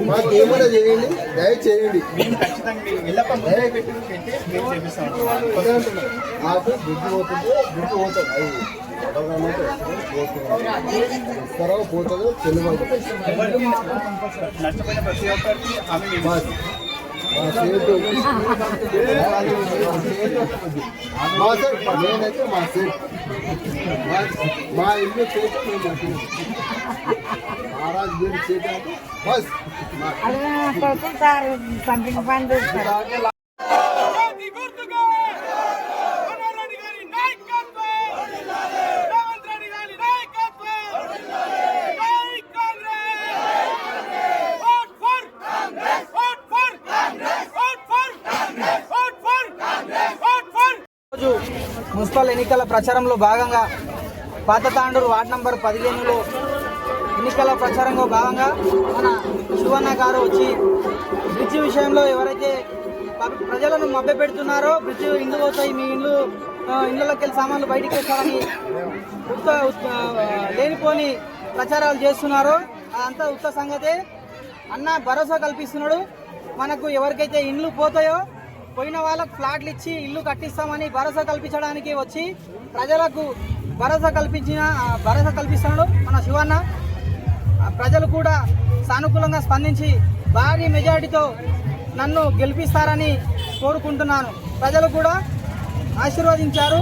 మాకేమైనా చేయండి, దయచేయండి. మాకు దుడ్డు పోతుంది, దుడ్డు పోతుంది. ఇస్తారో పోతుందో తెలియదు. నష్టపోయిన ప్రతి ఒక్కరికి మా సేటు నేనైతే మా సేటు మా ఇల్లు చేతి మేము మహారాజు గారి చేతి అంటే బస్ పంపిణీ పని చేస్తారు. మున్సిపల్ ఎన్నికల ప్రచారంలో భాగంగా పాత తాండూరు వార్డు నంబర్ 15లో ఎన్నికల ప్రచారంలో భాగంగా మన శివన్న గారు వచ్చి బ్రిడ్జి విషయంలో ఎవరైతే ప్రజలను మభ్యపెడుతున్నారో బ్రిడ్జి ఇండ్లు పోతాయి, మీ ఇళ్ళలోకి వెళ్ళి సామాన్లు బయటికి వేస్తారని లేనిపోని ప్రచారాలు చేస్తున్నారో అదంతా ఉత్త సంగతే. అన్న భరోసా కల్పిస్తున్నాడు. మనకు ఎవరికైతే ఇండ్లు పోతాయో పోయిన వాళ్ళకు ఫ్లాట్లు ఇచ్చి ఇల్లు కట్టిస్తామని భరోసా కల్పించడానికి వచ్చి ప్రజలకు భరోసా కల్పిస్తున్నాడు మన శివన్న. ప్రజలు కూడా సానుకూలంగా స్పందించి భారీ మెజారిటీతో నన్ను గెలిపిస్తారని కోరుకుంటున్నాను. ప్రజలు కూడా ఆశీర్వదించారు.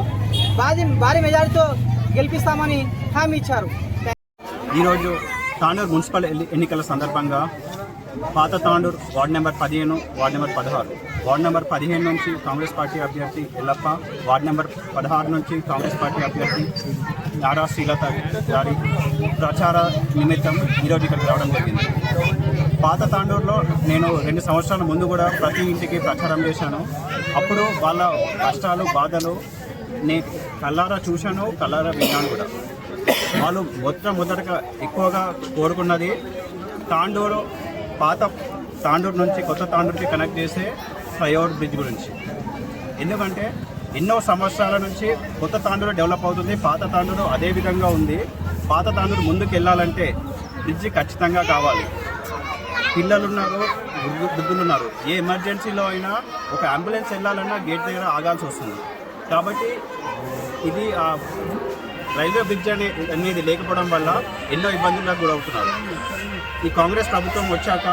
భారీ మెజారిటీతో గెలిపిస్తామని హామీ ఇచ్చారు. ఈరోజు తాండూరు మున్సిపల్ ఎన్నికల సందర్భంగా పాత Tandur ward number 15, ward number 16, ward number 15 నుంచి కాంగ్రెస్ పార్టీ అభ్యర్థి ఎల్లప్ప, వార్డు నెంబర్ 16 నుంచి కాంగ్రెస్ పార్టీ అభ్యర్థి నారా శ్రీలత గారి ప్రచార నిమిత్తం ఈరోజు ఇక్కడికి రావడం జరిగింది. పాత తాండూరులో నేను 2 సంవత్సరాల ముందు కూడా ప్రతి ఇంటికి ప్రచారం చేశాను. అప్పుడు వాళ్ళ కష్టాలు బాధలు నేను కళ్ళారా చూశాను, కళ్ళారా విన్నాను కూడా. వాళ్ళు మొదటగా ఎక్కువగా కోరుకున్నది తాండూరు పాత తాండూరు నుంచి కొత్త తాండూరుకి కనెక్ట్ చేసే ఫ్లైఓవర్ బ్రిడ్జ్ గురించి. ఎందుకంటే ఎన్నో సంవత్సరాల నుంచి కొత్త తాండూరు డెవలప్ అవుతుంది, పాత తాండూరు అదే విధంగా ఉంది. పాత తాండూరు ముందుకు వెళ్ళాలంటే బ్రిడ్జి ఖచ్చితంగా కావాలి. పిల్లలున్నారు, వృద్ధులున్నారు. ఏ ఎమర్జెన్సీలో అయినా ఒక అంబులెన్స్ వెళ్ళాలన్నా గేట్ దగ్గర ఆగాల్సి వస్తుంది. కాబట్టి ఇది రైల్వే బ్రిడ్జ్ అనేది లేకపోవడం వల్ల ఎన్నో ఇబ్బందులకు గురవుతున్నారు. ఈ కాంగ్రెస్ ప్రభుత్వం వచ్చాక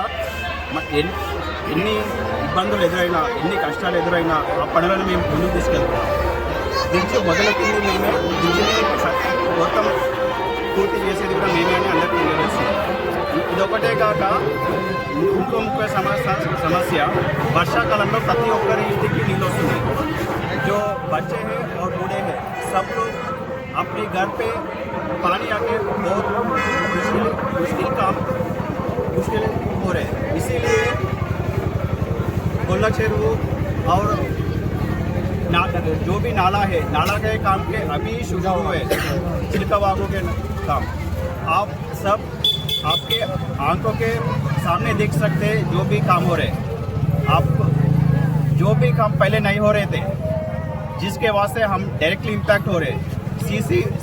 ఎన్ని ఇబ్బందులు ఎదురైనా, ఎన్ని కష్టాలు ఎదురైనా ఆ పనులను మేము ముందుకు తీసుకెళ్తున్నాం. బ్రిడ్జ్ మొదలెట్టింది మేమే, బ్రిడ్జిని మొత్తం పూర్తి చేసేది కూడా మేమే అని అందరికీ తెలియజేస్తున్నాం. ఇదొకటే కాక ఇంకో ముఖ్య సమస్య వర్షాకాలంలో ప్రతి ఒక్కరి ఇంటికి నీళ్ళు వస్తుంది. जो बच्चे हैं और बूढ़े हैं सब लोग अपने घर पे पानी आके बहुत मुश्किल हो रहे हैं. इसीलिए गोला चेरू और जो भी नाला है, नाला के काम के अभी शुरू हुए छिड़कावागों के काम. आप सब आपके आंखों के सामने देख सकते हैं जो भी काम हो रहे हैं. आपको जो भी काम पहले नहीं हो रहे थे, जिसके वास्ते हम डायरेक्टली इम्पैक्ट हो रहे हैं,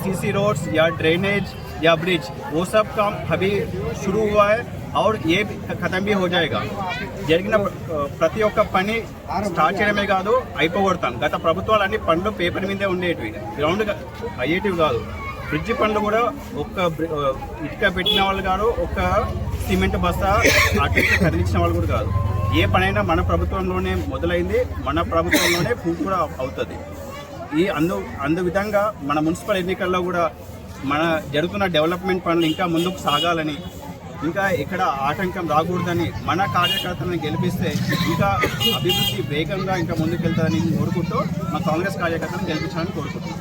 सीसी रोड्स या ड्रेनेज या ब्रिज, वो सब काम अभी शुरू हुआ है. और ये खत्म भी हो जाएगा జరిగిన ప్రతి ఒక్క పని స్టార్ట్ చేయడమే కాదు అయిపోగొడతాం గత ప్రభుత్వాలన్నీ పనులు పేపర్ మీదే ఉండేటివి గ్రౌండ్ అయ్యేటివి కాదు బ్రిడ్జి పనులు కూడా ఒక్క ఇటుక పెట్టిన వాళ్ళు కాదు ఒక్క సిమెంట్ బస్తా అటు కదిలించిన వాళ్ళు కూడా కాదు ఏ పనైనా మన ప్రభుత్వంలోనే మొదలైంది మన ప్రభుత్వంలోనే పూర్తి కూడా అవుతుంది ఈ అందు విధంగా మన మున్సిపల్ ఎన్నికల్లో కూడా మన జరుగుతున్న డెవలప్మెంట్ పనులు ఇంకా ముందుకు సాగాలని ఇంకా ఎక్కడ ఆటంకం రాకూడదని మన కార్యకర్తలను గెలిపిస్తే ఇంకా అభివృద్ధి వేగంగా ఇంకా ముందుకెళ్తారని కోరుకుంటూ మా కాంగ్రెస్ కార్యకర్తలను గెలిపించాలని కోరుకుంటున్నాం.